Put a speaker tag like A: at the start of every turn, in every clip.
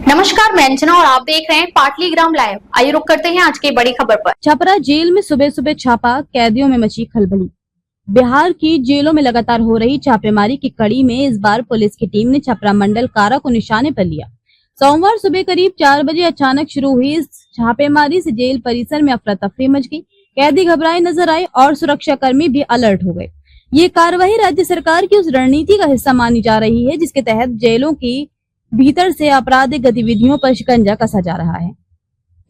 A: नमस्कार, मैं अंजना और आप देख रहे हैं पाटलीग्राम लाइव। आइए रुक करते हैं आज की बड़ी खबर पर।
B: छपरा जेल में सुबह सुबह छापा, कैदियों में मची खलबली। बिहार की जेलों में लगातार हो रही छापेमारी की कड़ी में इस बार पुलिस की टीम ने छपरा मंडल कारा को निशाने पर लिया। सोमवार सुबह करीब 4 बजे अचानक शुरू हुई इस छापेमारी से जेल परिसर में अफरा तफरी मच गई। कैदी घबराए नजर आए और सुरक्षा कर्मी भी अलर्ट हो गए। ये कार्रवाई राज्य सरकार की उस रणनीति का हिस्सा मानी जा रही है जिसके तहत जेलों की भीतर से आपराधिक गतिविधियों पर शिकंजा कसा जा रहा है।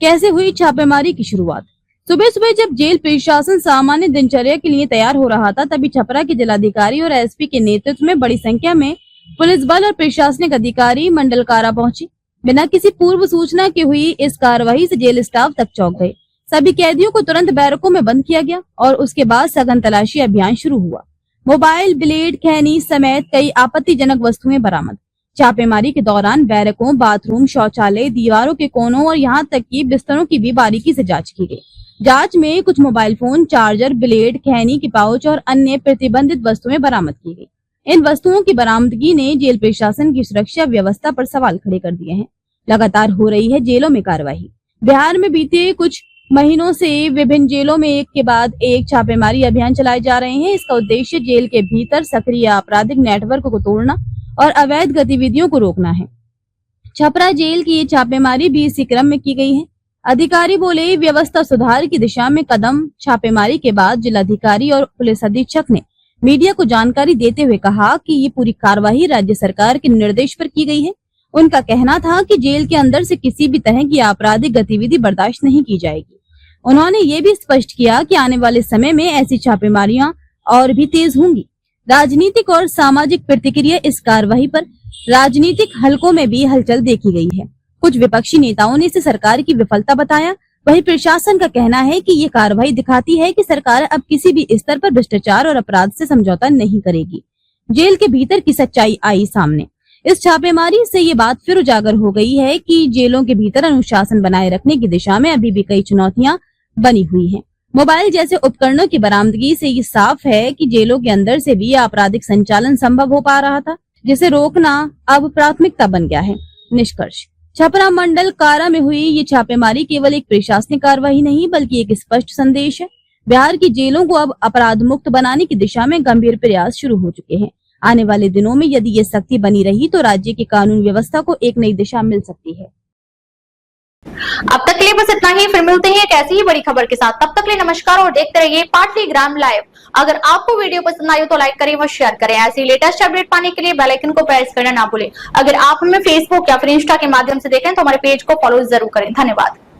B: कैसे हुई छापेमारी की शुरुआत? सुबह सुबह जब जेल प्रशासन सामान्य दिनचर्या के लिए तैयार हो रहा था, तभी छपरा के जिलाधिकारी और एसपी के नेतृत्व में बड़ी संख्या में पुलिस बल और प्रशासनिक अधिकारी मंडल कारा पहुंचे। बिना किसी पूर्व सूचना के हुई इस कार्रवाई से जेल स्टाफ तक चौंक गए। सभी कैदियों को तुरंत बैरकों में बंद किया गया और उसके बाद सघन तलाशी अभियान शुरू हुआ। मोबाइल, ब्लेड, खैनी समेत कई आपत्तिजनक वस्तुएं बरामद। छापेमारी के दौरान बैरकों, बाथरूम, शौचालय, दीवारों के कोनों और यहाँ तक कि बिस्तरों की भी बारीकी से जांच की गई। जांच में कुछ मोबाइल फोन, चार्जर, ब्लेड, खैनी के पाउच और अन्य प्रतिबंधित वस्तुएं बरामद की गई। इन वस्तुओं की बरामदगी ने जेल प्रशासन की सुरक्षा व्यवस्था पर सवाल खड़े कर दिए हैं। लगातार हो रही है जेलों में कार्रवाई। बिहार में बीते कुछ महीनों से विभिन्न जेलों में एक के बाद एक छापेमारी अभियान चलाए जा रहे हैं। इसका उद्देश्य जेल के भीतर सक्रिय आपराधिक नेटवर्क को तोड़ना और अवैध गतिविधियों को रोकना है। छपरा जेल की ये छापेमारी भी इसी क्रम में की गई है। अधिकारी बोले, व्यवस्था सुधार की दिशा में कदम। छापेमारी के बाद जिलाधिकारी और पुलिस अधीक्षक ने मीडिया को जानकारी देते हुए कहा कि ये पूरी कार्रवाई राज्य सरकार के निर्देश पर की गई है। उनका कहना था कि जेल के अंदर से किसी भी तरह की आपराधिक गतिविधि बर्दाश्त नहीं की जाएगी। उन्होंने ये भी स्पष्ट किया कि आने वाले समय में ऐसी छापेमारियां और भी तेज होंगी। राजनीतिक और सामाजिक प्रतिक्रिया इस कार्रवाई पर राजनीतिक हलकों में भी हलचल देखी गई है। कुछ विपक्षी नेताओं ने इसे सरकार की विफलता बताया। वहीं प्रशासन का कहना है कि ये कार्रवाई दिखाती है कि सरकार अब किसी भी स्तर पर भ्रष्टाचार और अपराध से समझौता नहीं करेगी। जेल के भीतर की सच्चाई आई सामने। इस छापेमारी से ये बात फिर उजागर हो गई है कि जेलों के भीतर अनुशासन बनाए रखने की दिशा में अभी भी कई चुनौतियां बनी हुई हैं। मोबाइल जैसे उपकरणों की बरामदगी से ये साफ है कि जेलों के अंदर से भी आपराधिक संचालन संभव हो पा रहा था, जिसे रोकना अब प्राथमिकता बन गया है। निष्कर्ष, छपरा मंडल कारा में हुई ये छापेमारी केवल एक प्रशासनिक कार्रवाई नहीं बल्कि एक स्पष्ट संदेश है। बिहार की जेलों को अब अपराध मुक्त बनाने की दिशा में गंभीर प्रयास शुरू हो चुके हैं। आने वाले दिनों में यदि ये सख्ती बनी रही तो राज्य की कानून व्यवस्था को एक नई दिशा मिल सकती है।
A: अब तक के लिए बस इतना ही। फिर मिलते हैं एक ऐसी ही बड़ी खबर के साथ। तब तक के लिए नमस्कार और देखते रहिए पाटलीग्राम लाइव। अगर आपको वीडियो पसंद आई हो तो लाइक करें व शेयर करें। ऐसी लेटेस्ट अपडेट पाने के लिए बेल आइकन को प्रेस करना ना भूलें। अगर आप हमें फेसबुक या फिर इंस्टा के माध्यम से देखें तो हमारे पेज को फॉलो जरूर करें। धन्यवाद।